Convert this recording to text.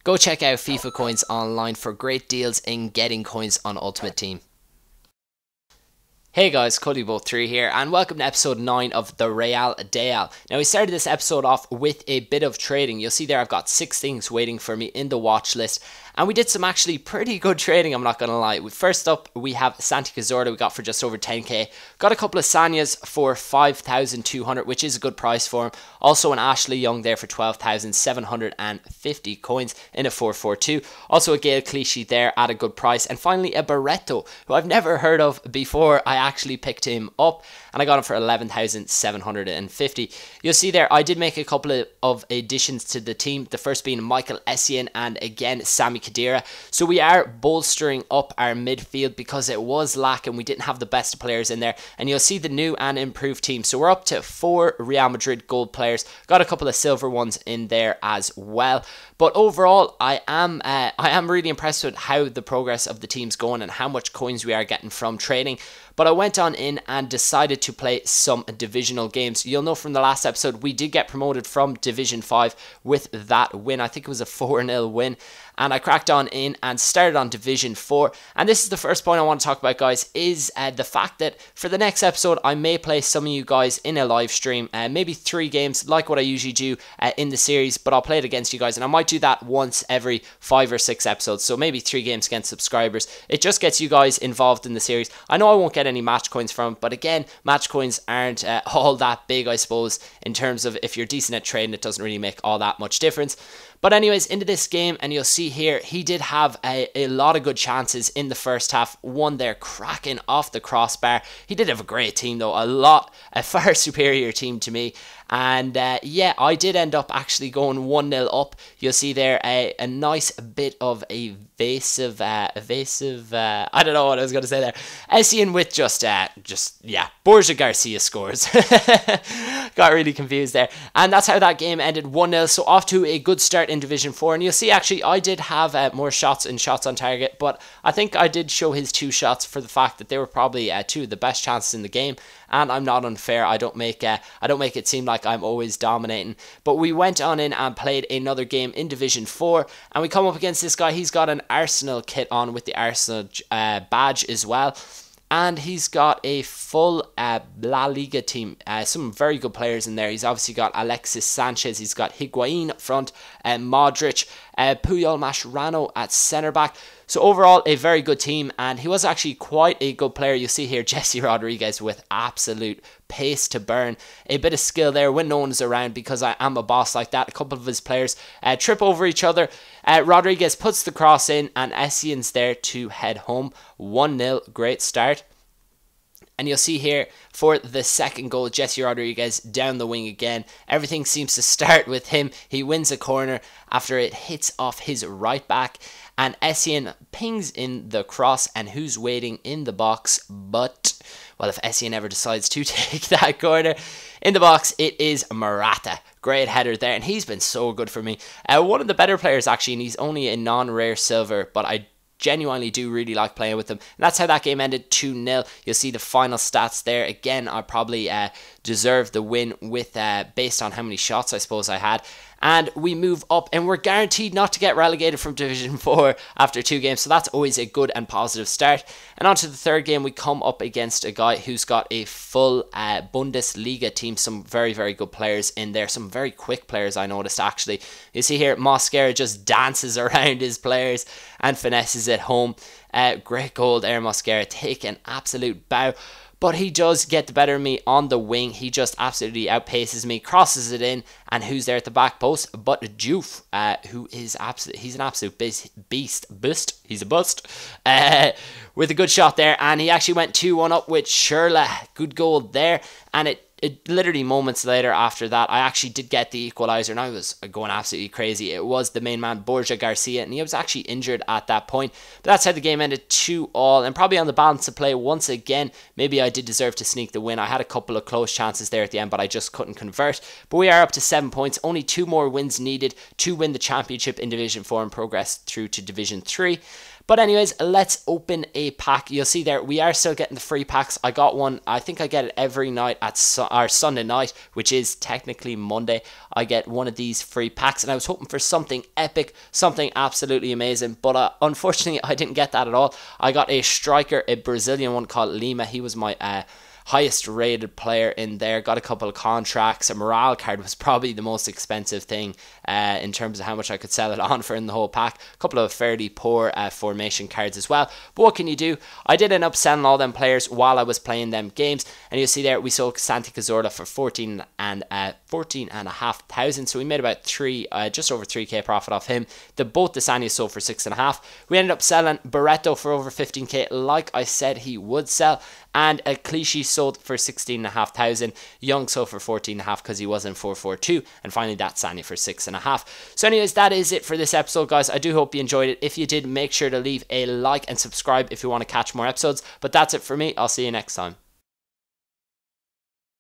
Go check out FIFA coins online for great deals in getting coins on Ultimate Team. Hey guys, Cullybo3 here, and welcome to episode 9 of the Real Deal. Now, we started this episode off with a bit of trading. You'll see there I've got 6 things waiting for me in the watch list, and we did some actually pretty good trading, I'm not going to lie. First up, we have Santi Cazorla we got for just over 10k. Got a couple of Sanyas for 5,200, which is a good price for him. Also an Ashley Young there for 12,750 coins in a 442. Also a Gael Clichy there at a good price. And finally a Barreto, who I've never heard of before. I actually picked him up and I got him for 11,750. You'll see there I did make a couple of additions to the team. The first being Michael Essien and again Sami Khedira. So we are bolstering up our midfield because it was lacking. We didn't have the best players in there. And you'll see the new and improved team. So we're up to 4 Real Madrid gold players. Got a couple of silver ones in there as well. But overall, I am really impressed with how the progress of the team's going and how much coins we are getting from trading. But I went on in and decided to play some divisional games. You'll know from the last episode, we did get promoted from Division 5 with that win. I think it was a 4-0 win. And I cracked on in and started on Division 4. And this is the first point I want to talk about, guys, is the fact that for the next episode, I may play some of you guys in a live stream. Maybe 3 games, like what I usually do in the series. But I'll play it against you guys. And I might do that once every 5 or 6 episodes. So maybe 3 games against subscribers. It just gets you guys involved in the series. I know I won't get any match coins from it, but again, match coins aren't all that big, I suppose, in terms of if you're decent at trading, it doesn't really make all that much difference. But anyways, into this game, and you'll see here, he did have a lot of good chances in the first half. One there cracking off the crossbar. He did have a great team though, a far superior team to me. And yeah, I did end up actually going 1-0 up. You'll see there a nice bit of evasive, I don't know what I was going to say there. Essien with just yeah, Borja Garcia scores. Got really confused there. And that's how that game ended, 1-0. So off to a good start in Division 4. And you'll see actually I did have more shots and shots on target, but I think I did show his 2 shots for the fact that they were probably 2 of the best chances in the game. And I'm not unfair. I don't make it seem like I'm always dominating. But we went on in and played another game in Division 4. And we come up against this guy. He's got an Arsenal kit on with the Arsenal badge as well. And he's got a full La Liga team. Some very good players in there. He's obviously got Alexis Sanchez. He's got Higuain up front. Modric. Puyol Mascherano at centre back. So overall, a very good team. And he was actually quite a good player. You see here, Jesse Rodriguez with absolute pace to burn. A bit of skill there when no one is around because I am a boss like that. A couple of his players trip over each other. Rodriguez puts the cross in and Essien's there to head home. 1-0, great start. And you'll see here for the second goal, Jesse Rodriguez down the wing again. Everything seems to start with him. He wins a corner after it hits off his right back. And Essien pings in the cross. And who's waiting in the box? But, well, if Essien ever decides to take that corner in the box, it is Morata. Great header there. And he's been so good for me. One of the better players, actually. And he's only a non-rare silver. But I genuinely do really like playing with them. And that's how that game ended, 2-0. You'll see the final stats there. Again, I probably deserved the win with based on how many shots I suppose I had. And we move up and we're guaranteed not to get relegated from Division 4 after 2 games. So that's always a good and positive start. And on to the third game, we come up against a guy who's got a full Bundesliga team. Some very, very good players in there. Some very quick players I noticed actually. You see here, Mosquera just dances around his players and finesses it home. Great goal there, Mosquera. Take an absolute bow. But he does get the better of me on the wing. He just absolutely outpaces me, crosses it in, and who's there at the back post? But Juve, who is he's an absolute beast. He's a bust. With a good shot there, and he actually went 2-1 up with Schürrle. Good goal there, and it literally moments later after that, I actually did get the equaliser, and I was going absolutely crazy. It was the main man, Borja Garcia, and he was actually injured at that point. But that's how the game ended, 2-2, and probably on the balance of play once again. Maybe I did deserve to sneak the win. I had a couple of close chances there at the end, but I just couldn't convert. But we are up to 7 points. Only 2 more wins needed to win the championship in Division 4 and progress through to Division 3. But anyways, let's open a pack. You'll see there, we are still getting the free packs. I got one, I think I get it every night at Sunday night, which is technically Monday. I get one of these free packs, and I was hoping for something epic, something absolutely amazing, but unfortunately I didn't get that at all. I got a striker, a Brazilian one called Lima. He was my highest rated player in there. Got a couple of contracts. A morale card was probably the most expensive thing in terms of how much I could sell it on for in the whole pack. A couple of fairly poor formation cards as well, but what can you do? I did end up selling all them players while I was playing them games, and you'll see there we sold Santi Cazorla for 14,500, so we made about just over 3k profit off him. Both the Sanias sold for 6.5. We ended up selling Barreto for over 15k, like I said he would sell, and a Clichy sold for 16,500. Young sold for 14.5 because he was in 4-4-2, and finally that Sanya for 6.5. So anyways, that is it for this episode, guys. I do hope you enjoyed it. If you did, make sure to leave a like and subscribe if you want to catch more episodes. But that's it for me. I'll see you next time.